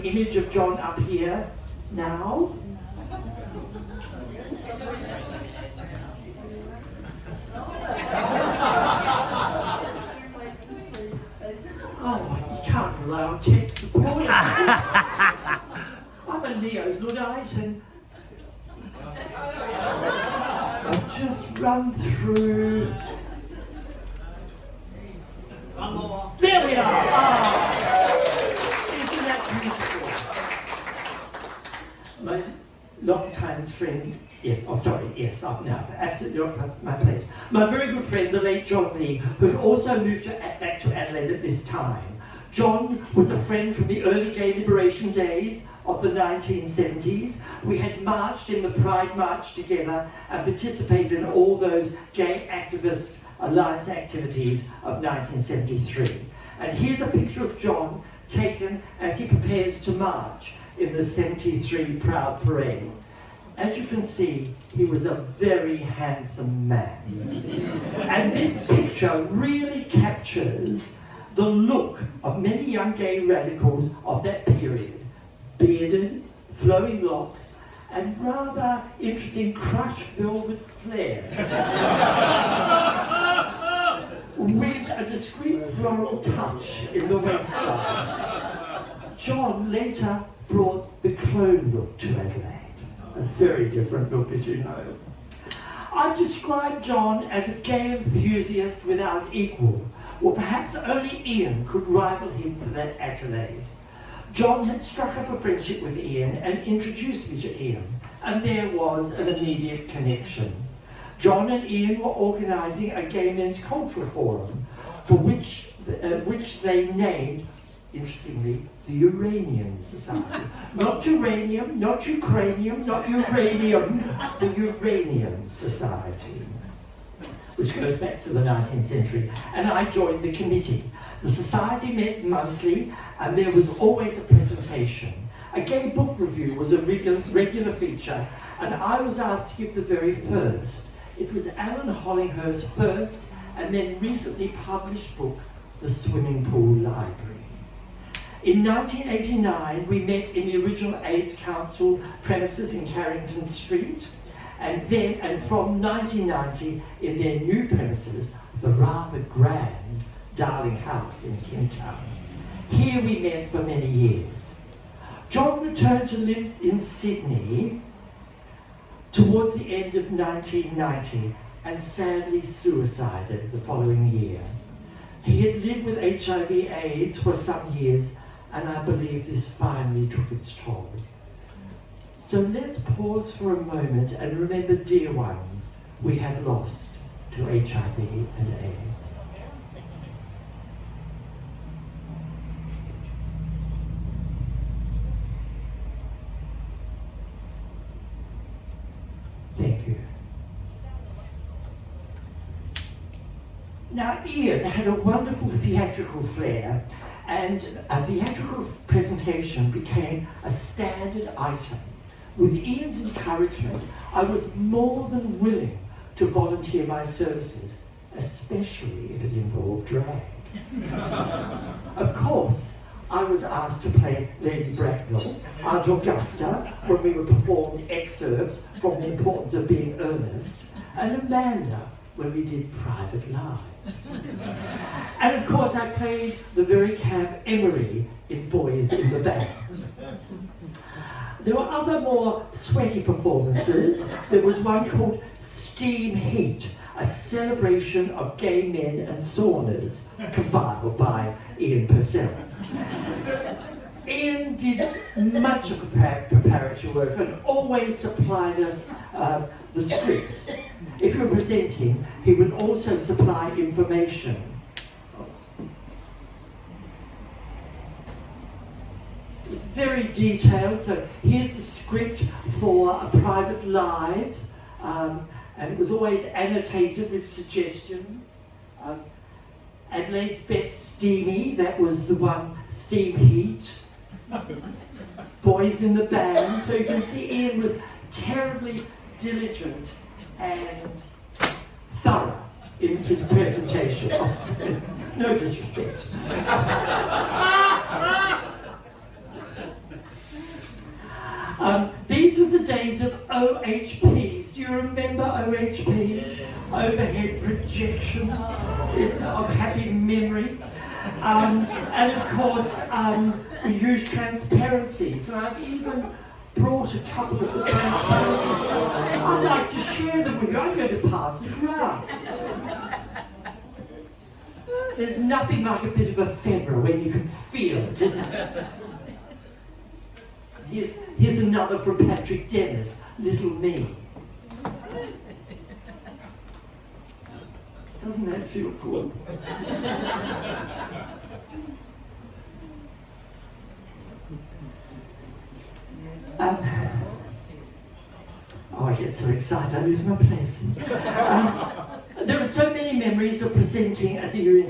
image of John up here now. Oh, you can't rely on tech support. I'm a neo-Luddite and I'll just run through. One more. There we are! Ah, isn't that beautiful? My long-time friend, yes, oh sorry, yes, now absolutely not my place. My very good friend, the late John Lee, who had also moved back to Adelaide at this time. John was a friend from the early gay liberation days of the 1970s. We had marched in the Pride March together and participated in all those gay activist alliance activities of 1973. And here's a picture of John taken as he prepares to march in the 73 Proud Parade. As you can see, he was a very handsome man. And this picture really captures the look of many young gay radicals of that period. Bearded, flowing locks, and rather interesting crushed velvet flares. With a discreet floral touch in the waistline. John later brought the clone look to Adelaide. A very different look, as you know. I've described John as a gay enthusiast without equal, or perhaps only Ian could rival him for that accolade. John had struck up a friendship with Ian and introduced me to Ian, and there was an immediate connection. John and Ian were organising a gay men's cultural forum, for which they named, interestingly, the Uranium Society. Not uranium, not Ukrainium, not uranium, the Uranium Society, which goes back to the 19th century. And I joined the committee. The society met monthly, and there was always a presentation. A gay book review was a regular feature, and I was asked to give the very first. It was Alan Hollinghurst's first and then recently published book, The Swimming Pool Library. In 1989, we met in the original AIDS Council premises in Carrington Street, and from 1990 in their new premises, the rather grand Darling House in Kent Town. Here we met for many years. John returned to live in Sydney towards the end of 1990 and sadly suicided the following year. He had lived with HIV/AIDS for some years, and I believe this finally took its toll. So let's pause for a moment and remember dear ones we have lost to HIV and AIDS. Thank you. Now, Ian had a wonderful theatrical flair, and a theatrical presentation became a standard item. With Ian's encouragement, I was more than willing to volunteer my services, especially if it involved drag. Of course, I was asked to play Lady Bracknell, Aunt Augusta, when we were performed excerpts from The Importance of Being Earnest, and Amanda, when we did Private Lives. And of course, I played the very camp Emery in Boys in the Band. There were other more sweaty performances. There was one called Steam Heat, a celebration of gay men and saunas, compiled by Ian Purcell. Ian did much of the preparatory work and always supplied us the scripts. If you were presenting, he would also supply information. It's very detailed, so here's the script for Private Lives, and it was always annotated with suggestions. Adelaide's Best Steamy, that was the one, Steam Heat. Boys in the Band, so you can see Ian was terribly diligent and thorough in his presentation. No disrespect. These were the days of OHPs. Do you remember OHPs? Overhead projection is of happy memory. And of course, we used transparencies. And I've even brought a couple of the transparencies. I'd like to share them with you. I'm going to pass it around. There's nothing like a bit of ephemera when you can feel it, isn't it? Here's another from Patrick Dennis, Little Me. Doesn't that feel good? I get so excited, I lose my place. There are so many memories of presenting at the Uranian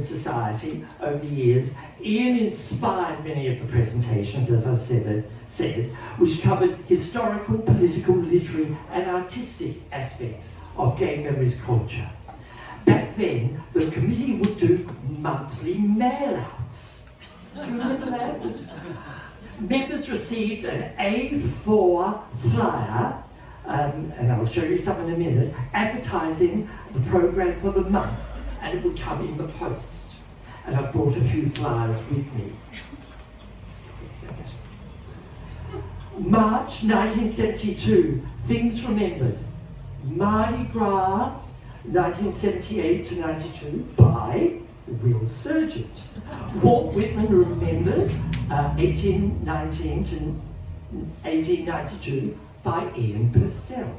Society over the years. Ian inspired many of the presentations, as I said, which covered historical, political, literary and artistic aspects of gay memories culture. Back then, the committee would do monthly mail-outs. Do you remember that? Members received an A4 flyer, and I'll show you some in a minute, advertising the program for the month, and it would come in the post. And I brought a few flyers with me. March 1972, things remembered. Mardi Gras, 1978 to 92, by Will Sergeant. Walt Whitman remembered 1819 to 1892 by Ian Purcell.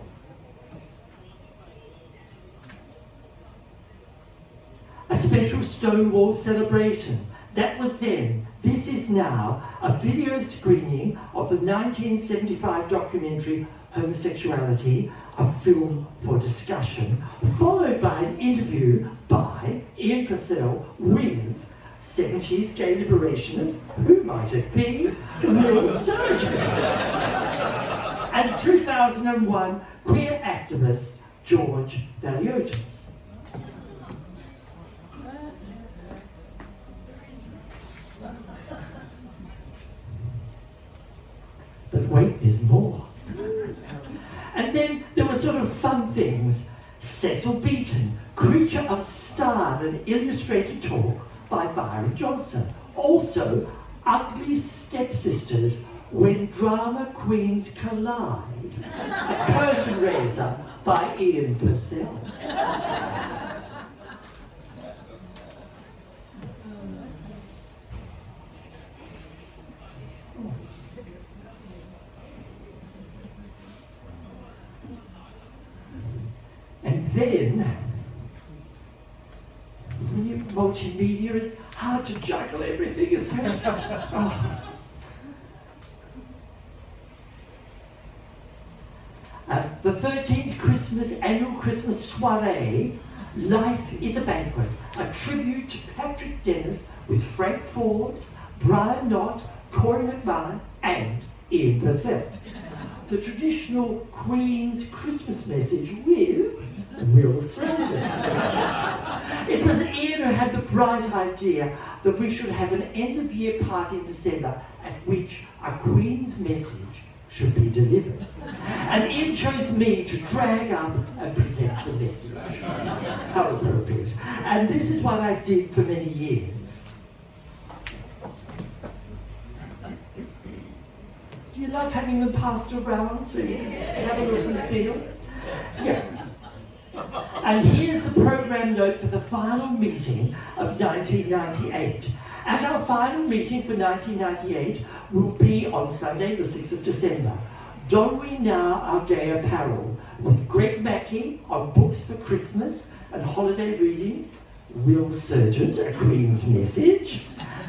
A special Stonewall celebration. That was then. This is now a video screening of the 1975 documentary Homosexuality, a film for discussion, followed by an interview by Ian Purcell with 70s gay liberationist, who might it be? Will Sergeant. And 2001 queer activist George Valiotis. But wait, there's more. And then there were sort of fun things. Cecil Beaton, Creature of Style, an illustrated talk by Byron Johnston. Also, Ugly Stepsisters, When Drama Queens Collide, a curtain raiser by Ian Purcell. And then, when you're multimedia, it's hard to juggle everything, isn't it? Oh. The 13th annual Christmas soiree, Life is a Banquet, a tribute to Patrick Dennis with Frank Ford, Brian Knott, Corey McMahon, and Ian Purcell. The traditional Queen's Christmas message with Will Sergeant. It was Ian who had the bright idea that we should have an end-of-year party in December at which a Queen's message should be delivered. And Ian chose me to drag up and present the message. How appropriate. And this is what I did for many years. Do you love having them passed around so you can have a look and feel? Yeah. And here's the program note for the final meeting of 1998. At our final meeting for 1998 will be on Sunday, the 6th of December. Don we now our gay apparel with Greg Mackey on books for Christmas and holiday reading, Will Sergeant, A Queen's Message,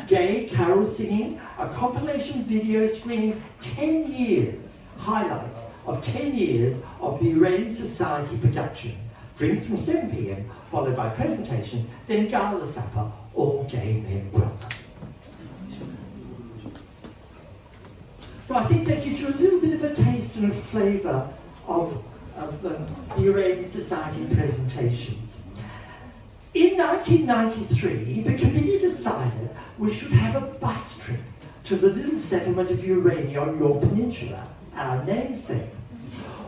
gay carol singing, a compilation video screening 10 years, highlights of 10 years of the Uranian Society production. Drinks from 7 p.m, followed by presentations, then gala supper, all gay men welcome. So I think that gives you a little bit of a taste and a flavour of the Uranian Society presentations. In 1993, the committee decided we should have a bus trip to the little settlement of Urania on your peninsula, our namesake.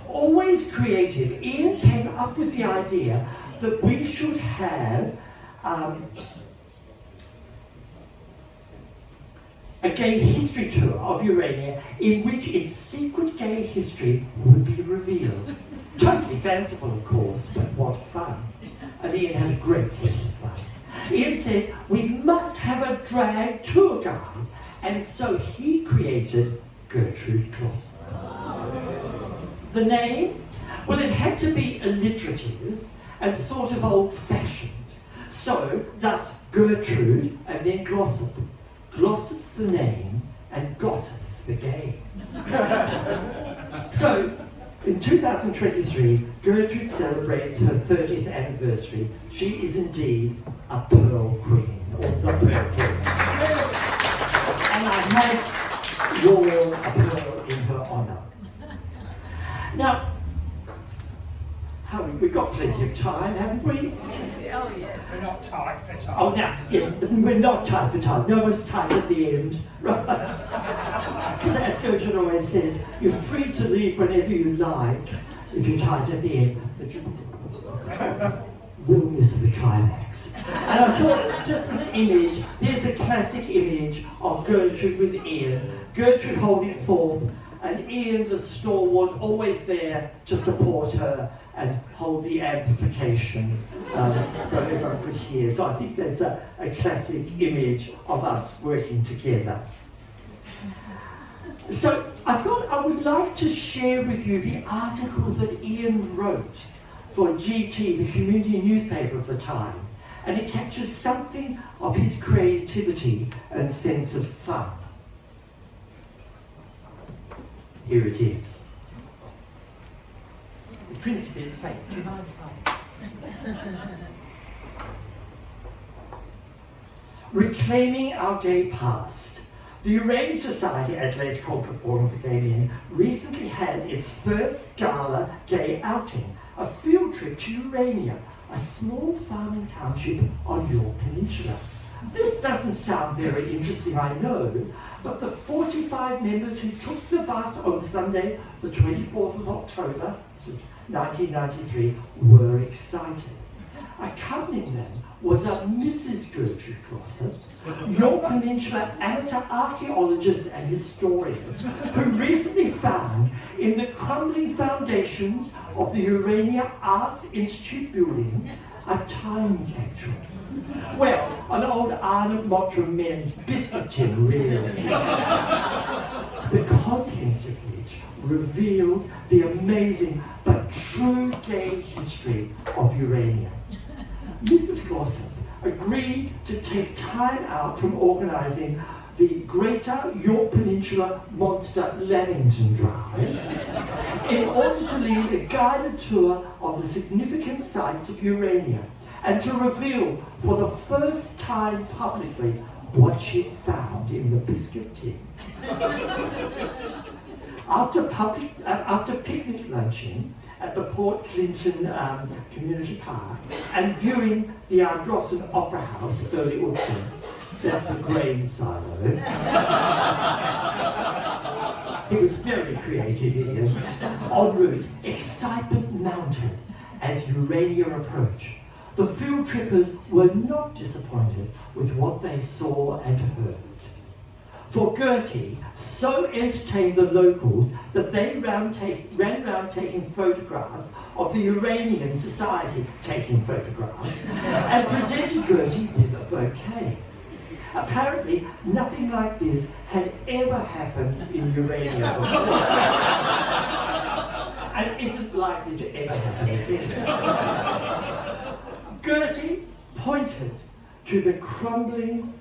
Always creative, Ian came up with the idea that we should have a gay history tour of Urania in which its secret gay history would be revealed. Totally fanciful, of course, but what fun. And Ian had a great sense of fun. Ian said, we must have a drag tour guide, and so he created Gertrude Glossop. The name? Well, it had to be alliterative and sort of old-fashioned. So, thus Gertrude and then Glossop. Glossop's the name and Gossip's the game. So, in 2023, Gertrude celebrates her 30th anniversary. She is indeed a Pearl Queen, or the Pearl Queen. And I have worn a pearl in her honour. Now, we've got plenty of time, haven't we? Oh, yes. We're not tight for time. Oh, now, yes, we're not tight for time. No one's tight at the end, right? Because as Gertrude always says, you're free to leave whenever you like if you're tight at the end, but you will miss the climax. And I thought, just as an image, there's a classic image of Gertrude with Ian. Gertrude holding forth, and Ian, the stalwart, always there to support her and hold the amplification so everyone could hear. So I think that's a classic image of us working together. So I thought I would like to share with you the article that Ian wrote for GT, the community newspaper of the time, and it captures something of his creativity and sense of fun. Here it is. The print's a bit faint. Do you mind if I? Reclaiming our gay past. The Uranian Society, Adelaide's Cultural Forum for Gay Men, recently had its first gala gay outing, a field trip to Urania, a small farming township on your peninsula. This doesn't sound very interesting, I know, but the 45 members who took the bus on Sunday, the 24th of October, this is 1993, were excited. Accompanying them was a Mrs. Gertrude Glossop, your peninsula amateur archaeologist and historian, who recently found in the crumbling foundations of the Urania Arts Institute building a time capsule. Well, an old Arnott Mottram men's biscuit tin, really. The contents of which revealed the amazing but true gay history of Urania. Mrs. Glossop agreed to take time out from organising the Greater York Peninsula Monster Lamington Drive in order to lead a guided tour of the significant sites of Urania and to reveal for the first time publicly what she'd found in the biscuit tin. After picnic lunching at the Port Clinton Community Park and viewing the Ardrossan Opera House early autumn, that's a grain silo. He was very creative, Ian. En route, excitement mounted as Urania approached. The field trippers were not disappointed with what they saw and heard. For Gertie so entertained the locals that they ran round taking photographs of the Uranian Society taking photographs and presented Gertie with a bouquet. Apparently, nothing like this had ever happened in Urania before, and isn't likely to ever happen again. Gertie pointed to the crumbling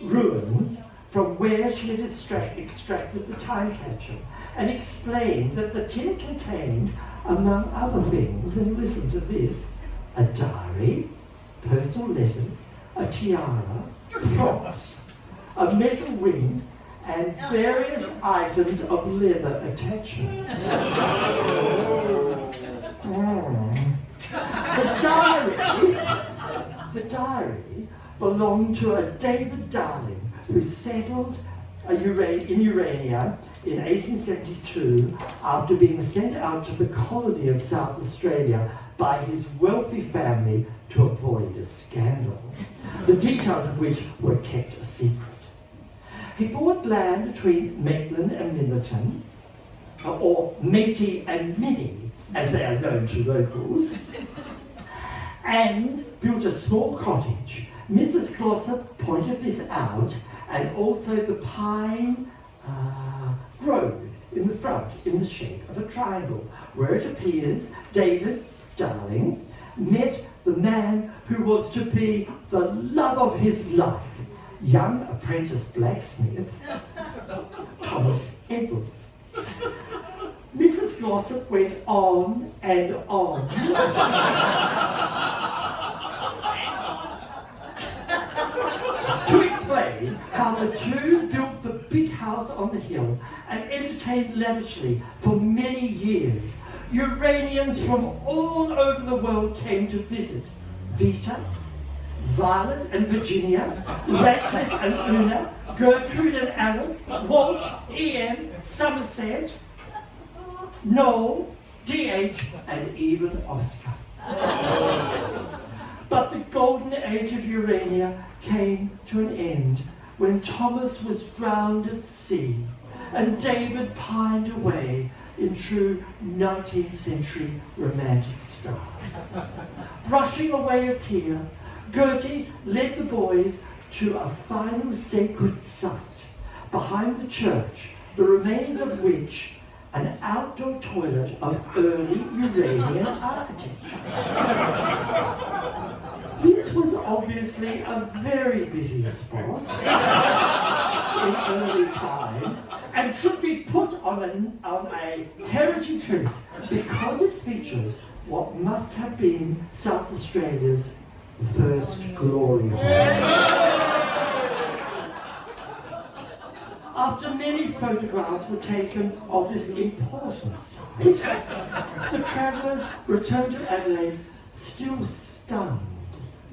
ruins from where she had extracted the time capsule and explained that the tin contained, among other things, and listen to this, a diary, personal letters, a tiara, frocks, a metal ring, and various items of leather attachments. The diary belonged to a David Darling, who settled in Urania in 1872 after being sent out to the colony of South Australia by his wealthy family to avoid a scandal, the details of which were kept a secret. He bought land between Maitland and Millerton, or Matey and Minnie, as they are known to locals, and built a small cottage. Mrs. Glossop pointed this out, and also the pine grove in the front in the shape of a triangle, where it appears David Darling met the man who was to be the love of his life, young apprentice blacksmith, Thomas Edwards. Mrs. Glossop went on and on to explain how the two built the big house on the hill and entertained lavishly for many years. Uranians from all over the world came to visit. Vita, Violet and Virginia, Radcliffe and Una, Gertrude and Alice, Walt, Ian, Somerset, Noel, D.H. and even Oscar. But the golden age of Urania came to an end when Thomas was drowned at sea and David pined away in true 19th century romantic style. Brushing away a tear, Gertie led the boys to a final sacred site behind the church, the remains of which an outdoor toilet of early Uranian architecture. This was obviously a very busy spot in early times and should be put on a heritage list because it features what must have been South Australia's first glory hole. After many photographs were taken of this important site, the travellers returned to Adelaide still stunned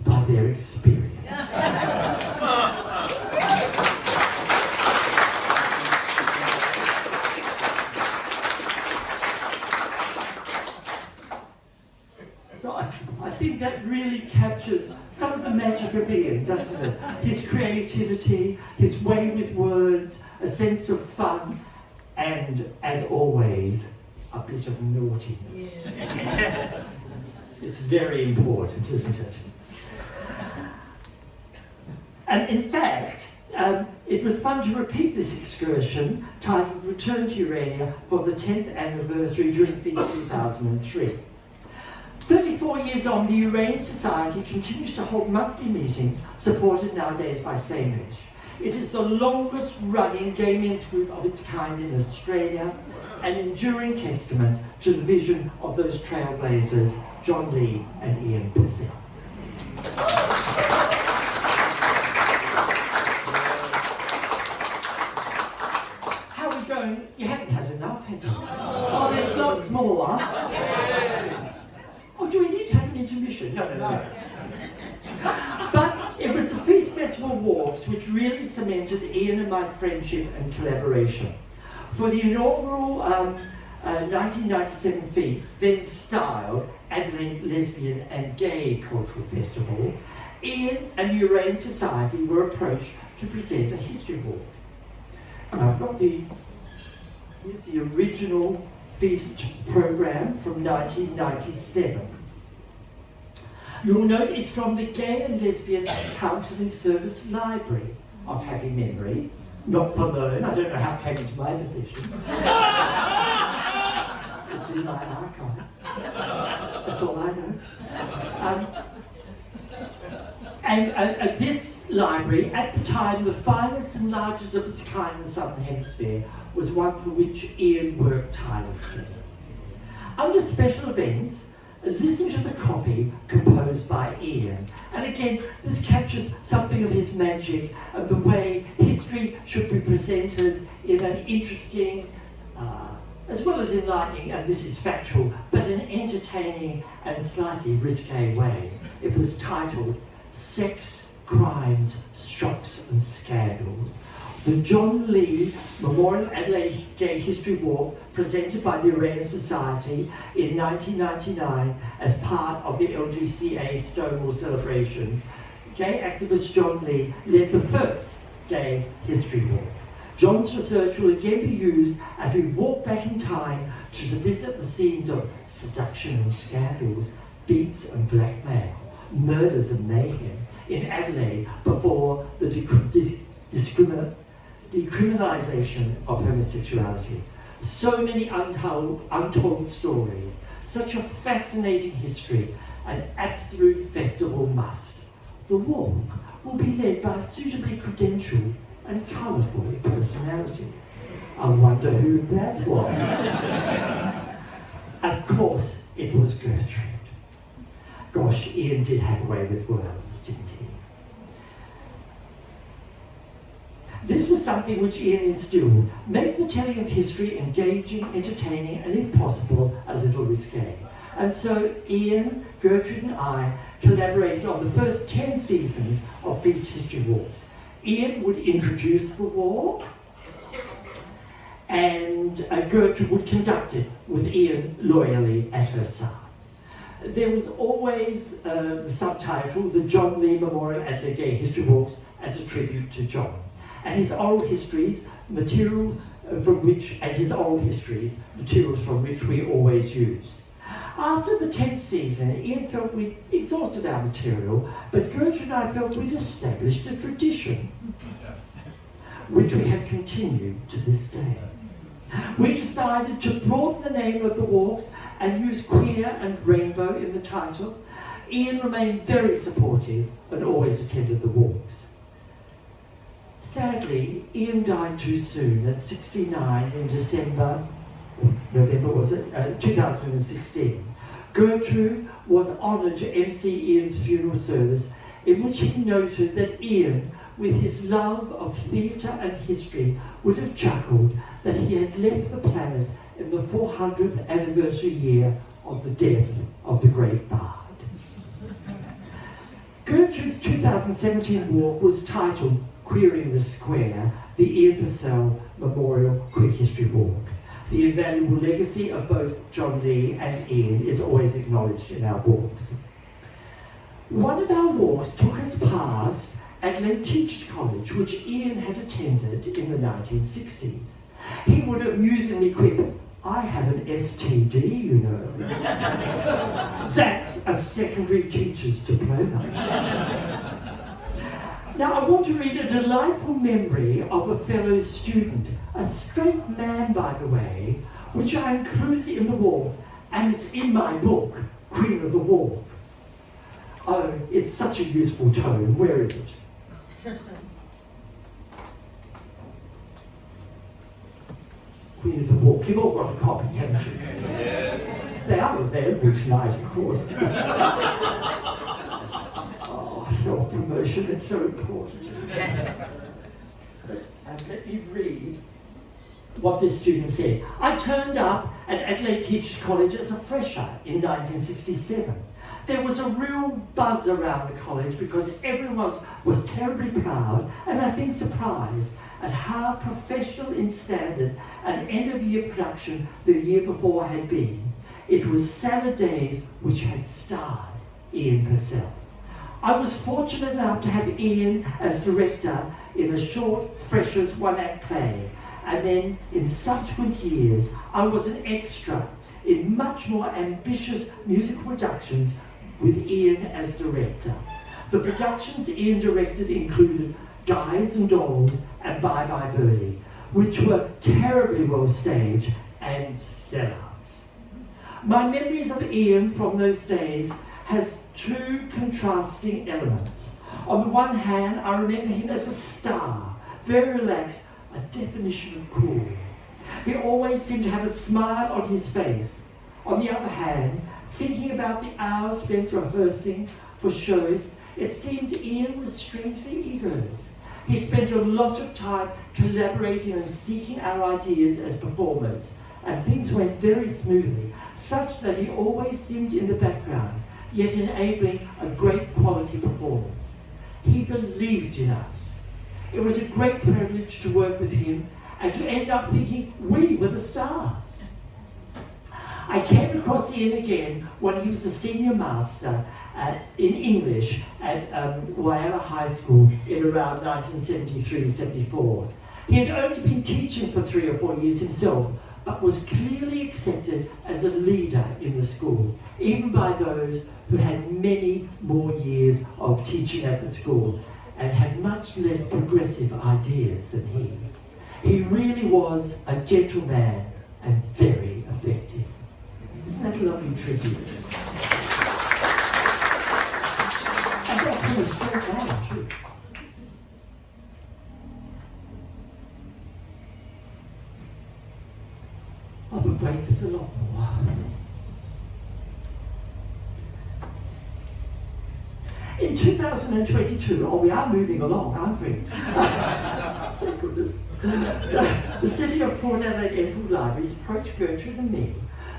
by their experience. So I think that really captures some of the magic of Ian, doesn't it? His creativity, his way with words, a sense of fun, and, as always, a bit of naughtiness. Yeah. It's very important, isn't it? And in fact, it was fun to repeat this excursion, titled Return to Urania, for the 10th anniversary during Feast 2003. 34 years on, the Uranian Society continues to hold monthly meetings, supported nowadays by Samish. It is the longest running gay men's group of its kind in Australia, an enduring testament to the vision of those trailblazers, John Lee and Ian Purcell. How are we going? You haven't had enough, have you? Oh, there's lots more. Oh, do we need to have an intermission? No. But it was the Feast Festival walks which really cemented Ian and my friendship and collaboration. For the inaugural 1997 feast, then styled Adelaide Lesbian and Gay Cultural Festival, Ian and the Uranian Society were approached to present a history walk. And I've got here's the original feast program from 1997. You'll note it's from the Gay and Lesbian Counselling Service Library of happy memory, not for loan. I don't know how it came into my possession. It's in my archive. That's all I know. And this library, at the time the finest and largest of its kind in the Southern Hemisphere, was one for which Ian worked tirelessly. Under special events, listen to the copy composed by Ian. And again, this captures something of his magic and the way history should be presented in an interesting, as well as enlightening, and this is factual, but an entertaining and slightly risque way. It was titled Sex, Crimes, shocks and scandals. The John Lee Memorial Adelaide Gay History Walk, presented by the Arena Society in 1999 as part of the LGCA Stonewall celebrations, gay activist John Lee led the first Gay History Walk. John's research will again be used as we walk back in time to visit the scenes of seduction and scandals, beats and blackmail, murders and mayhem in Adelaide before the decriminalisation of homosexuality. So many untold stories, such a fascinating history, an absolute festival must. The walk will be led by a suitably credentialed and colourful personality. I wonder who that was. Of course, it was Gertrude. Gosh, Ian did have a way with words, didn't he? This was something which Ian instilled. Make the telling of history engaging, entertaining, and if possible, a little risque. And so Ian, Gertrude and I collaborated on the first 10 seasons of Feast History Walks. Ian would introduce the walk, and Gertrude would conduct it with Ian loyally at her side. There was always the subtitle, the John Lee Memorial Adelaide Gay History Walks, as a tribute to John. And his oral histories, materials from which we always used. After the 10th season, Ian felt we'd exhausted our material, but Gertrude and I felt we'd established a tradition, which we have continued to this day. We decided to broaden the name of the walks and use queer and rainbow in the title. Ian remained very supportive and always attended the walks. Sadly, Ian died too soon at 69 in November 2016. Gertrude was honoured to MC Ian's funeral service, in which he noted that Ian, with his love of theatre and history, would have chuckled that he had left the planet in the 400th anniversary year of the death of the great bard. Gertrude's 2017 walk was titled Queering the Square, the Ian Purcell Memorial Queer History Walk. The invaluable legacy of both John Lee and Ian is always acknowledged in our walks. One of our walks took us past Adelaide Teachers College, which Ian had attended in the 1960s. He would amusingly quip, "I have an STD, you know." That's a secondary teacher's diploma. Now I want to read a delightful memory of a fellow student, a straight man by the way, which I included in the walk, and it's in my book, Queen of the Walk. Oh, it's such a useful tome. Where is it? Queen of the Walk. You've all got a copy, haven't you? Yes. They are available tonight, of course. Self-promotion, it's so important, isn't it? But let me read what this student said. I turned up at Adelaide Teachers College as a fresher in 1967. There was a real buzz around the college because everyone was terribly proud and I think surprised at how professional in standard an end-of-year production the year before had been. It was Salad Days which had starred Ian Purcell. I was fortunate enough to have Ian as director in a short Freshers one-act play, and then in subsequent years I was an extra in much more ambitious musical productions with Ian as director. The productions Ian directed included Guys and Dolls and Bye Bye Birdie, which were terribly well staged and sellouts. My memories of Ian from those days has two contrasting elements. On the one hand, I remember him as a star, very relaxed, a definition of cool. He always seemed to have a smile on his face. On the other hand, thinking about the hours spent rehearsing for shows, it seemed Ian was strangely egoless. He spent a lot of time collaborating and seeking our ideas as performers, and things went very smoothly, such that he always seemed in the background, yet enabling a great quality performance. He believed in us. It was a great privilege to work with him and to end up thinking we were the stars. I came across Ian again when he was a senior master in English at Whyalla High School in around 1973-74. He had only been teaching for 3 or 4 years himself, but was clearly accepted as a leader in the school, even by those who had many more years of teaching at the school and had much less progressive ideas than he. He really was a gentleman and very effective. Isn't that a lovely tribute? And that's from a straight man, too. Oh, but wait, there's a lot more. In 2022, we are moving along, aren't we? Thank goodness. The City of Port Adelaide Enfield Libraries approached Gertrude and me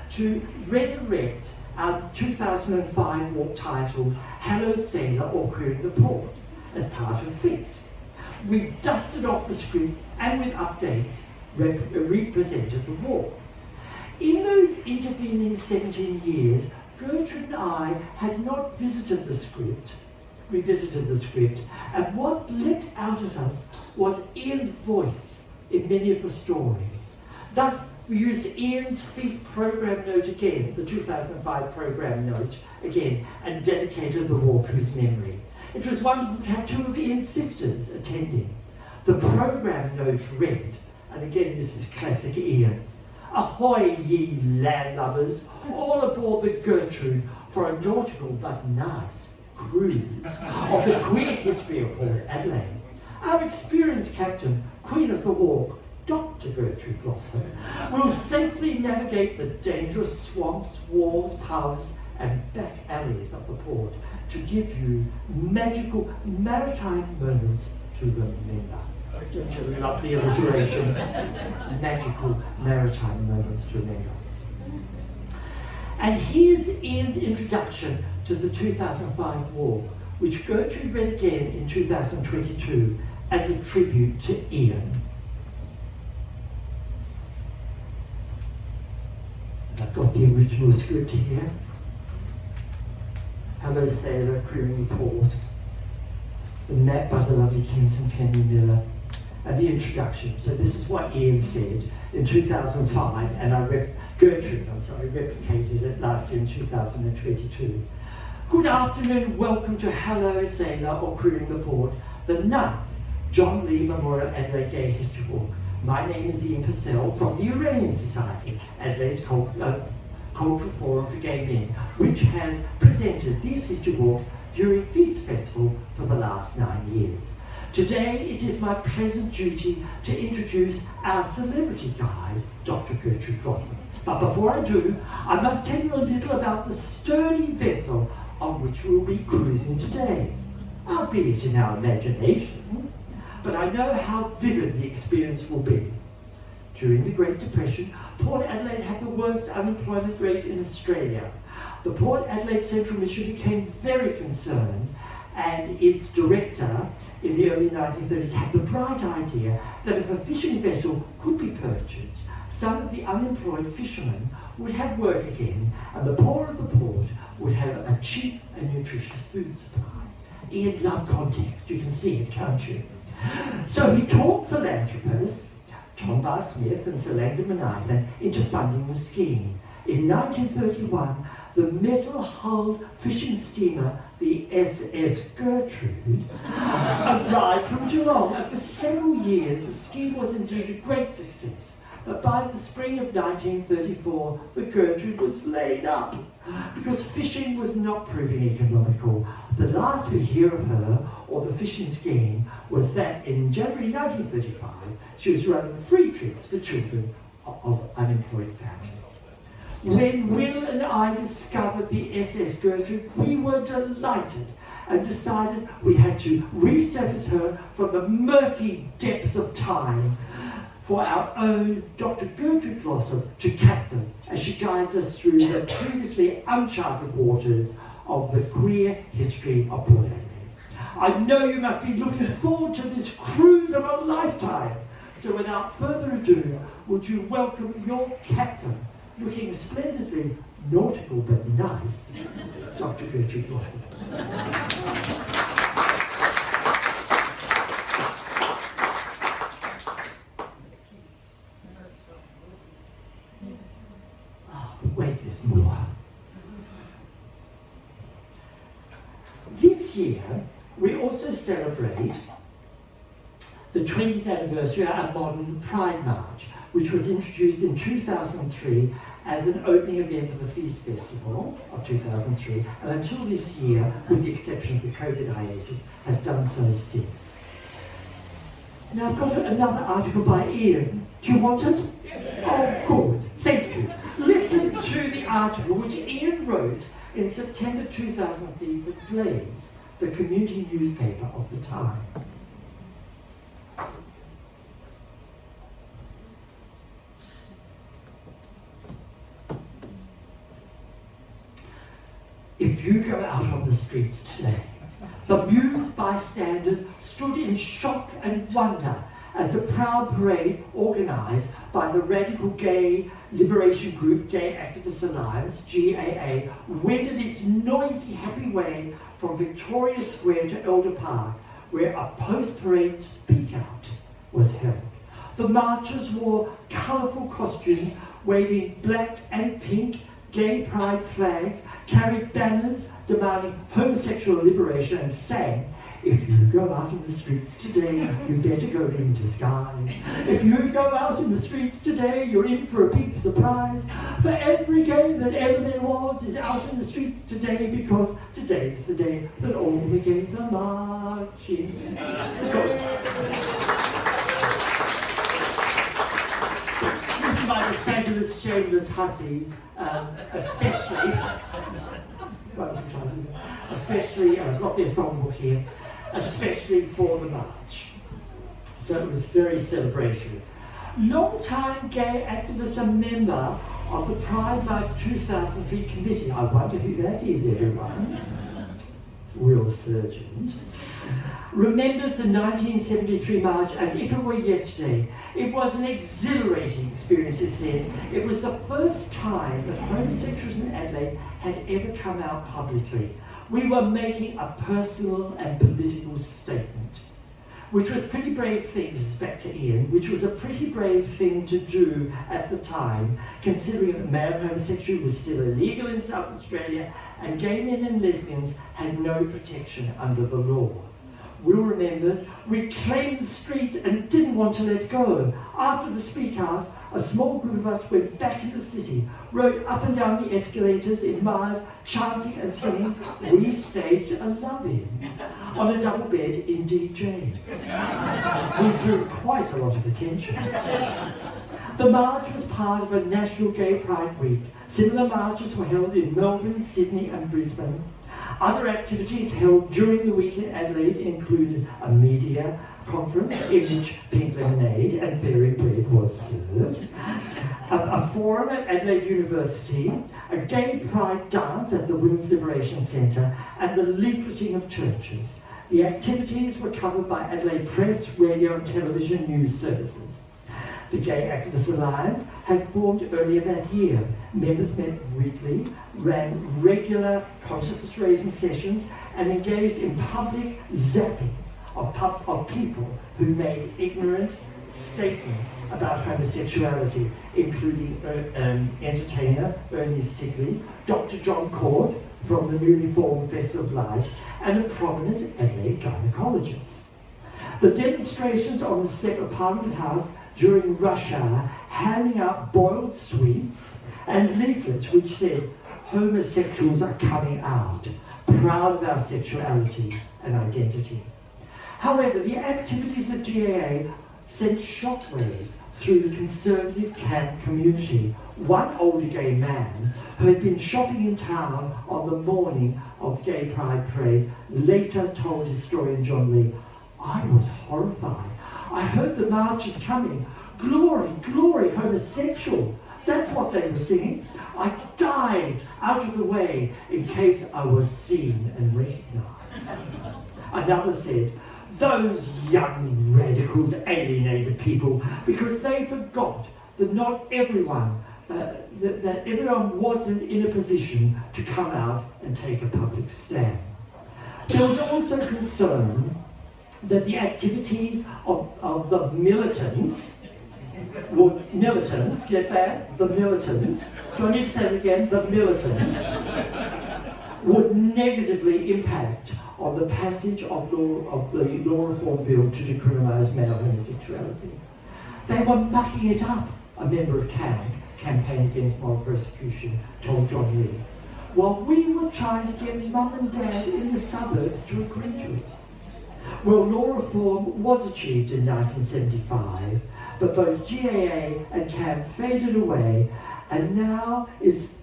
to resurrect our 2005 walk titled Hello Sailor or Queering the Port as part of Feast. We dusted off the script and with updates represented the walk. In those intervening 17 years, Gertrude and I had not revisited the script, and what leapt out at us was Ian's voice in many of the stories. Thus, we used Ian's Feast program note again, the 2005 program note again, and dedicated the walk to his memory. It was wonderful to have 2 of Ian's sisters attending. The program note read, and again this is classic Ian, "Ahoy ye landlubbers, all aboard the Gertrude for a nautical but nice cruise of the queer history of Port Adelaide. Our experienced captain, Queen of the Walk, Dr. Gertrude Gloucester, will safely navigate the dangerous swamps, walls, paths and back alleys of the port to give you magical maritime moments to remember." Don't you love the alliteration? Magical maritime moments to remember. And here's Ian's introduction to the 2005 walk, which Gertrude read again in 2022 as a tribute to Ian. I've got the original script here. Hello Sailor, Queering the Port. The map by the lovely Kenton Penny Miller. And the introduction. So this is what Ian said in 2005, and Gertrude replicated it last year in 2022. Good afternoon, welcome to Hello Sailor or Queering the Port, the 9th John Lee Memorial Adelaide Gay History Walk. My name is Ian Purcell from the Uranium Society, Adelaide's Cultural Forum for Gay Men, which has presented these history walks during Feast Festival for the last 9 years. Today, it is my pleasant duty to introduce our celebrity guide, Dr. Gertrude Gloucester. But before I do, I must tell you a little about the sturdy vessel on which we'll be cruising today, albeit in our imagination, but I know how vivid the experience will be. During the Great Depression, Port Adelaide had the worst unemployment rate in Australia. The Port Adelaide Central Mission became very concerned, and its director in the early 1930s had the bright idea that if a fishing vessel could be purchased, some of the unemployed fishermen would have work again, and the poor of the port would have a cheap and nutritious food supply. Ian loved context, you can see it, can't you? So he talked philanthropists, Tom Barr Smith and Sir Langdon Manailan, into funding the scheme. In 1931, the metal-hulled fishing steamer, the SS Gertrude, arrived from Geelong, and for several years the scheme was indeed a great success. But by the spring of 1934, the Gertrude was laid up because fishing was not proving economical. The last we hear of her or the fishing scheme was that in January 1935, she was running free trips for children of unemployed families. When Will and I discovered the SS Gertrude, we were delighted and decided we had to resurface her from the murky depths of time for our own Dr. Gertrude Gloucester to captain as she guides us through the previously uncharted waters of the queer history of Port Adelaide. I know you must be looking forward to this cruise of a lifetime. So without further ado, would you welcome your captain, looking splendidly nautical but nice, Dr. Gertrude Lawson. Wait, there's more. This year, we also celebrate the 20th anniversary of our modern Pride March, which was introduced in 2003 as an opening event for the Feast Festival of 2003, and until this year, with the exception of the COVID hiatus, has done so since. Now I've got another article by Ian. Do you want it? Oh, good. Thank you. Listen to the article which Ian wrote in September 2003 for Blaze, the community newspaper of the time. If you go out on the streets today, the amused bystanders stood in shock and wonder as the proud parade organised by the radical gay liberation group Gay Activist Alliance, GAA, wended its noisy, happy way from Victoria Square to Elder Park, where a post-parade speak-out was held. The marchers wore colourful costumes, waving black and pink gay pride flags, carried banners demanding homosexual liberation, and sang, "If you go out in the streets today, you better go in disguise. If you go out in the streets today, you're in for a big surprise. For every gay that ever there was is out in the streets today, because today's the day that all the gays are marching." Of course, by the fabulous, shameless hussies, especially, I've got their songbook here, especially for the march. So it was very celebratory. Long-time gay activist, a member of the Pride March 2003 committee. I wonder who that is, everyone. Will Sergeant. Remembers the 1973 march as if it were yesterday. It was an exhilarating experience, he said. It was the first time that homosexuals in Adelaide had ever come out publicly. We were making a personal and political statement, which was a pretty brave thing, this is back to Ian, which was a pretty brave thing to do at the time, considering that male homosexuality was still illegal in South Australia and gay men and lesbians had no protection under the law. Will remembers, we claimed the streets and didn't want to let go. After the speak out, a small group of us went back into the city, rode up and down the escalators in Mars, chanting and singing. We staged a love-in on a double bed in DJ. We drew quite a lot of attention. The march was part of a National Gay Pride Week. Similar marches were held in Melbourne, Sydney and Brisbane. Other activities held during the week in Adelaide included a media conference in which pink lemonade and fairy bread was served, a forum at Adelaide University, a gay pride dance at the Women's Liberation Centre, and the leafleting of churches. The activities were covered by Adelaide Press, radio and television news services. The Gay Activist Alliance had formed earlier that year. Members met weekly, ran regular consciousness-raising sessions, and engaged in public zapping of people who made ignorant statements about homosexuality, including entertainer Ernie Sigley, Dr. John Cord from the newly formed Festival of Light, and a prominent Adelaide gynecologist. The demonstrations on the step of Parliament House during rush hour, handing out boiled sweets and leaflets which said, "Homosexuals are coming out, proud of our sexuality and identity." However, the activities of GAA sent shockwaves through the conservative camp community. One older gay man who had been shopping in town on the morning of Gay Pride Parade later told historian John Lee, "I was horrified. I heard the march is coming. Glory, glory, homosexual. That's what they were singing. I dived out of the way in case I was seen and recognized." Another said, those young radicals alienated people because they forgot that not everyone, that everyone wasn't in a position to come out and take a public stand. There was also concern that the activities of the militants, get that? The militants, do I need to say it again? The militants would negatively impact on the passage of the law reform bill to decriminalise male homosexuality. They were mucking it up, a member of CAMP, Campaign Against Moral Persecution, told John Lee, while we were trying to get mum and dad in the suburbs to agree to it. Well, law reform was achieved in 1975, but both GAA and CAMP faded away, and now it's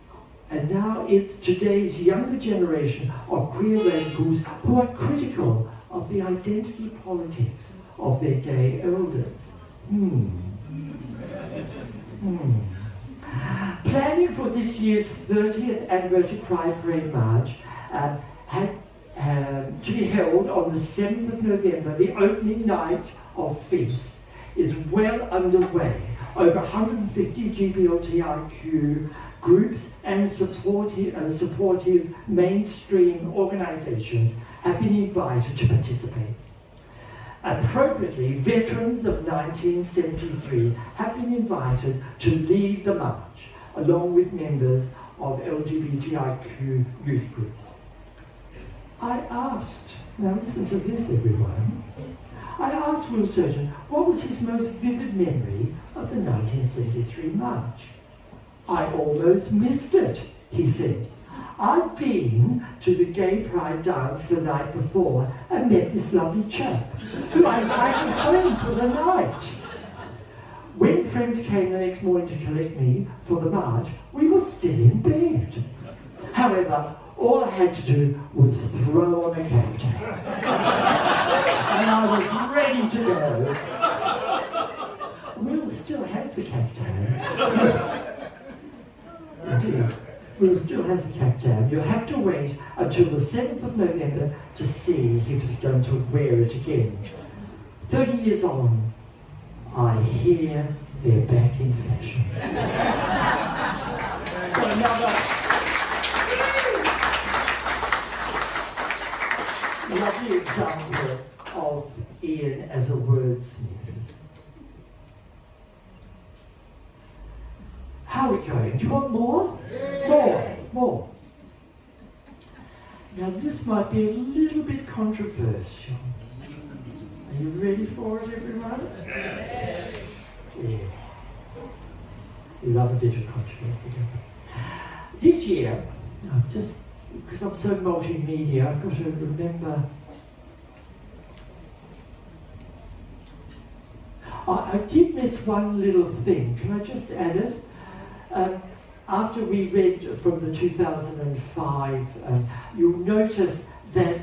today's younger generation of queer radicals who are critical of the identity politics of their gay elders. Planning for this year's 30th anniversary Pride Parade March had to be held on the 7th of November, the opening night of Feast, is well underway. Over 150 GBLTIQ groups and supportive mainstream organisations have been invited to participate. Appropriately, veterans of 1973 have been invited to lead the march, along with members of LGBTIQ youth groups. I asked, now listen to this everyone, I asked Will Sergeant what was his most vivid memory of the 1973 march. I almost missed it, he said. I'd been to the gay pride dance the night before and met this lovely chap, who I invited home for the night. When friends came the next morning to collect me for the march, we were still in bed. However, all I had to do was throw on a caftan. And I was ready to go. Will still has the caftan. Indeed, Will still has the caftan. You'll have to wait until the 7th of November to see if he's going to wear it again. 30 years on, I hear they're back in fashion. So another lovely example of Ian as a wordsmith. How are we going? Do you want more? More. Now this might be a little bit controversial. Are you ready for it, everyone? Yeah. We love a bit of controversy, don't we? This year, just because I'm so multimedia, I've got to remember. I did miss one little thing. Can I just add it? After we read from the 2005, you'll notice that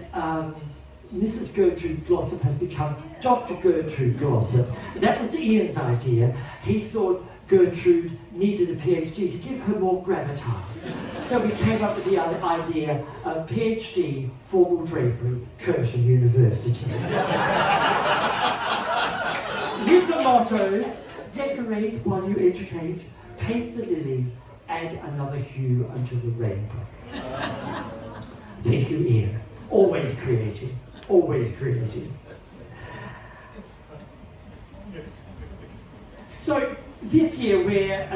Mrs. Gertrude Glossop has become Dr. Gertrude Glossop. That was Ian's idea. He thought Gertrude needed a PhD to give her more gravitas. So we came up with the idea of PhD, formal drapery, Curtin University. With the mottos, decorate while you educate, paint the lily, add another hue unto the rainbow. Thank you, Ian. Always creative. Always creative. So this year we're,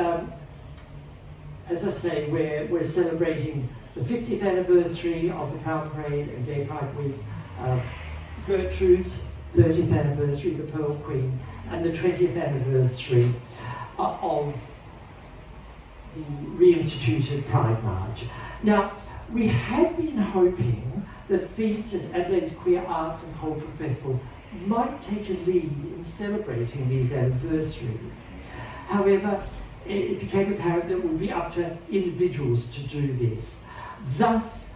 as I say, we're celebrating the 50th anniversary of the Crown Parade and Gay Pride Week, Gertrude's 30th anniversary, the Pearl Queen, and the 20th anniversary of the reinstituted Pride March. Now, we had been hoping that Feast, as Adelaide's Queer Arts and Cultural Festival, might take a lead in celebrating these anniversaries. However, it became apparent that it would be up to individuals to do this. Thus,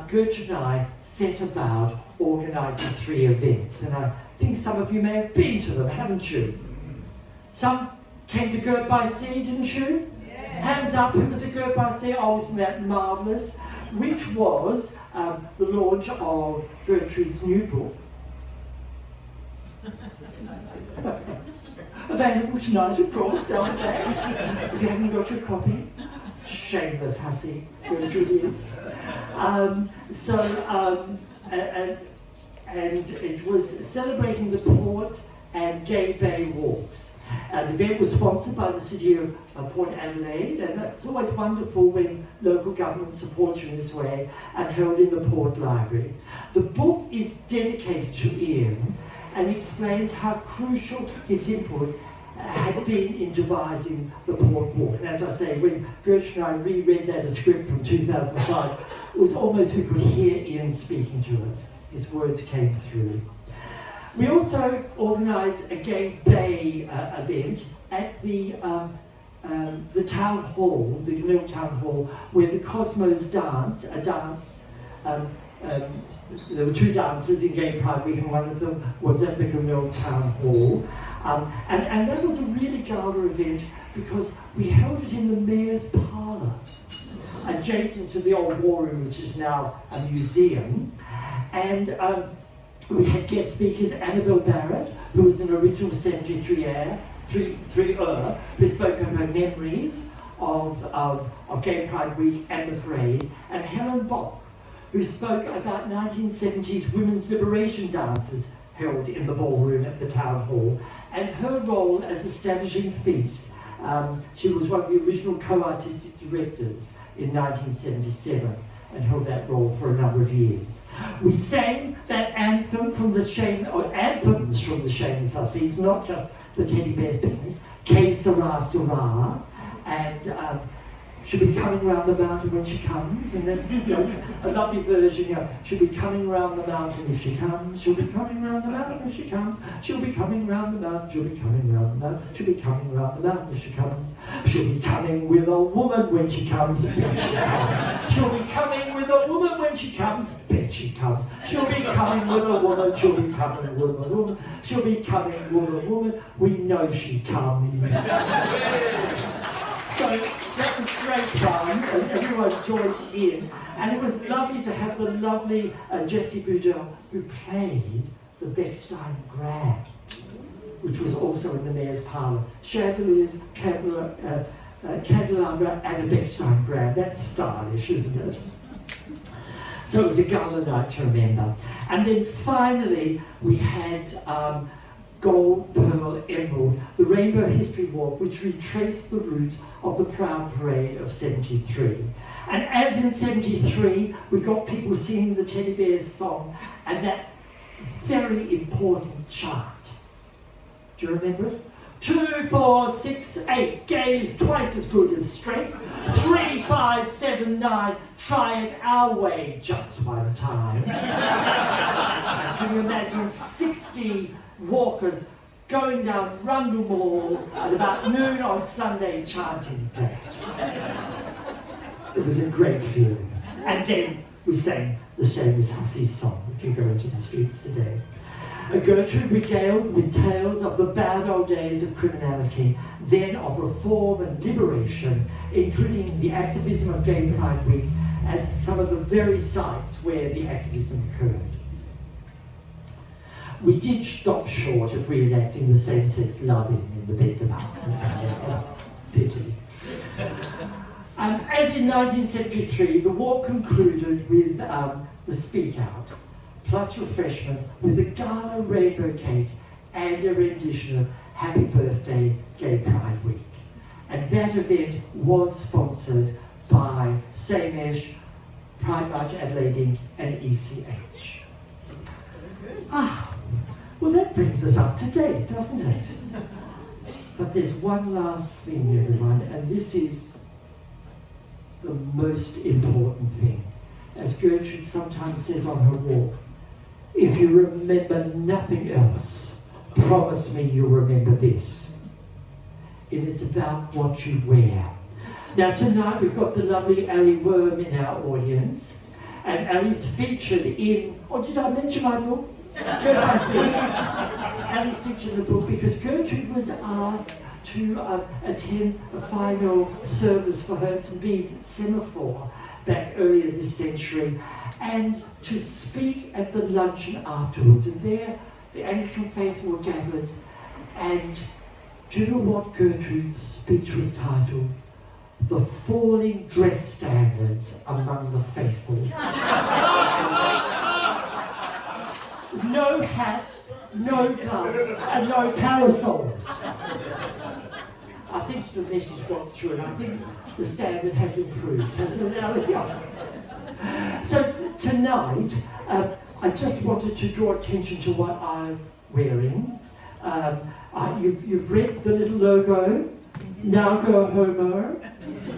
Gertrude and I set about organising 3 events, and I think some of you may have been to them, haven't you? Some came to Gert by Sea, didn't you? Yeah. Hands up, who was at Gert by Sea? Oh, isn't that marvellous? which was the launch of Gertrude's new book. Available tonight, of course, down there. If you haven't got your copy, shameless hussy, Gertrude is. And it was celebrating the port and gay bay walks. The event was sponsored by the City of Port Adelaide, and it's always wonderful when local government supports you in this way, and held in the Port Library. The book is dedicated to Ian and explains how crucial his input had been in devising the Port Walk. And as I say, when Gertrude and I reread that as script from 2005, it was almost we could hear Ian speaking to us. His words came through. We also organised a gay bay event at the town hall, the Glenelg Town Hall, where the Cosmos dance, there were two dances in Gay Pride Week, and one of them was at the Glenelg Town Hall. And that was a really gala event because we held it in the Mayor's Parlour, adjacent to the old war room, which is now a museum. And we had guest speakers, Annabelle Barrett, who was an original 73er, who spoke of her memories of Gay Pride Week and the parade, and Helen Bock, who spoke about 1970s women's liberation dances held in the ballroom at the town hall, and her role as establishing Feast. She was one of the original co-artistic directors in 1977 and held that role for a number of years. We sang that anthem from anthems from the Shameless Hussies, not just the Teddy Bear's Picnic, Que Sera Sera, and she'll be coming round the mountain when she comes, and that's a lovely version, she'll be coming round the mountain if she comes, she'll be coming round the mountain if she comes, she'll be coming round the mountain, she'll be coming round the mountain, she'll be coming round the mountain if she comes, she'll be coming with a woman when she comes, bet she comes, she'll be coming with a woman when she comes, bet she comes, she'll be coming with a woman, she'll be coming with a woman, she'll be coming with a woman, we know she comes. So that was great fun, and everyone joined in. And it was lovely to have the lovely Jessie Boudel, who played the Bechstein Grand, which was also in the Mayor's Parlour. Chandeliers, candelabra, and a Bechstein Grand. That's stylish, isn't it? So it was a gala night to remember. And then finally, we had Gold, Pearl, Emerald, the Rainbow History Walk, which retraced the route of the Proud Parade of 73. And as in 73, we got people singing the Teddy Bears song and that very important chant. Do you remember it? 2, 4, 6, 8, gay is twice as good as straight. 3, 5, 7, 9, try it our way just one time. And can you imagine 60 walkers going down Rundle Mall at about noon on Sunday chanting that. It was a great feeling. And then we sang the Shameless Hussies song, if you go into the streets today. Gertrude regaled with tales of the bad old days of criminality, then of reform and liberation, including the activism of Gay Pride Week and some of the very sites where the activism occurred. We did stop short of reenacting the same-sex loving in the bed department. Pity. As in 1973, the walk concluded with the Speak Out, plus refreshments with a gala rainbow cake and a rendition of Happy Birthday Gay Pride Week. And that event was sponsored by Samesh, Pride March Adelaide Inc. and ECH. Well, that brings us up to date, doesn't it? But there's one last thing, everyone, and this is the most important thing. As Gertrude sometimes says on her walk, if you remember nothing else, promise me you'll remember this. It is about what you wear. Now tonight we've got the lovely Ali Worm in our audience, and Ali's featured in, did I mention my book? Ali's featured in the book because Gertrude was asked to attend a final service for Hertz and Beads at Semaphore back earlier this century, and to speak at the luncheon afterwards. And there, the Anglican faithful were gathered, and do you know what Gertrude's speech was titled? The Falling Dress Standards Among the Faithful. No hats, no gloves, and no parasols. I think the message got through, and I think the standard has improved, hasn't it? So tonight, I just wanted to draw attention to what I'm wearing. You've read the little logo, now go homo,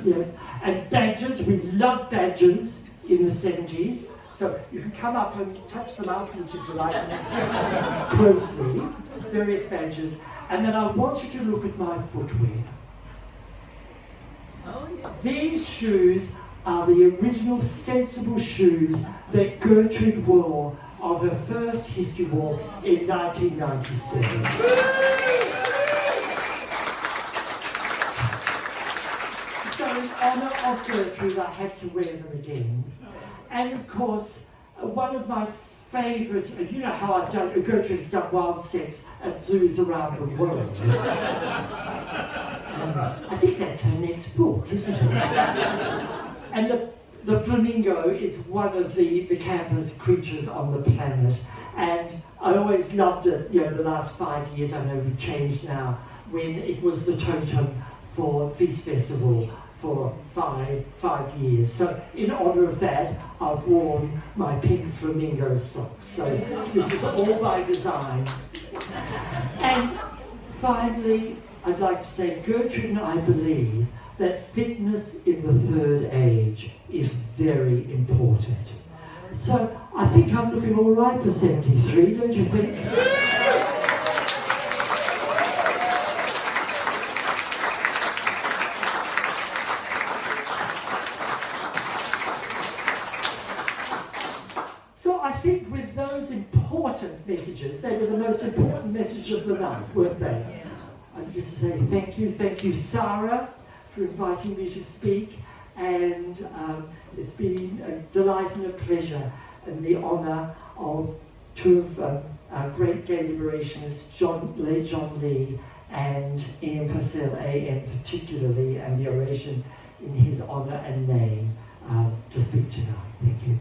yes, and badges. We love badges in the 70s, so you can come up and touch them afterwards if you like, and closely, various badges. And then I want you to look at my footwear. Oh, yeah. These shoes are the original sensible shoes that Gertrude wore on her first history walk in 1997. So in honour of Gertrude, I had to wear them again. And of course, one of my favourite, you know how I've done, Gertrude's done wild sex at zoos around the world. I think that's her next book, isn't it? And the flamingo is one of the campus creatures on the planet. And I always loved it, the last 5 years, I know we've changed now, when it was the totem for Feast Festival for five years. So in honour of that, I've worn my pink flamingo socks. So this is all by design. And finally, I'd like to say, Gertrude and I believe that fitness in the third age is very important. So I think I'm looking all right for 73, don't you think? I think with those important messages, they were the most important message of the night, weren't they? I'd just say thank you SARAA for inviting me to speak, and it's been a delight and a pleasure and the honour of two of our great gay liberationists, late John Lee and Ian Purcell OAM particularly, and the oration in his honour and name to speak tonight. Thank you.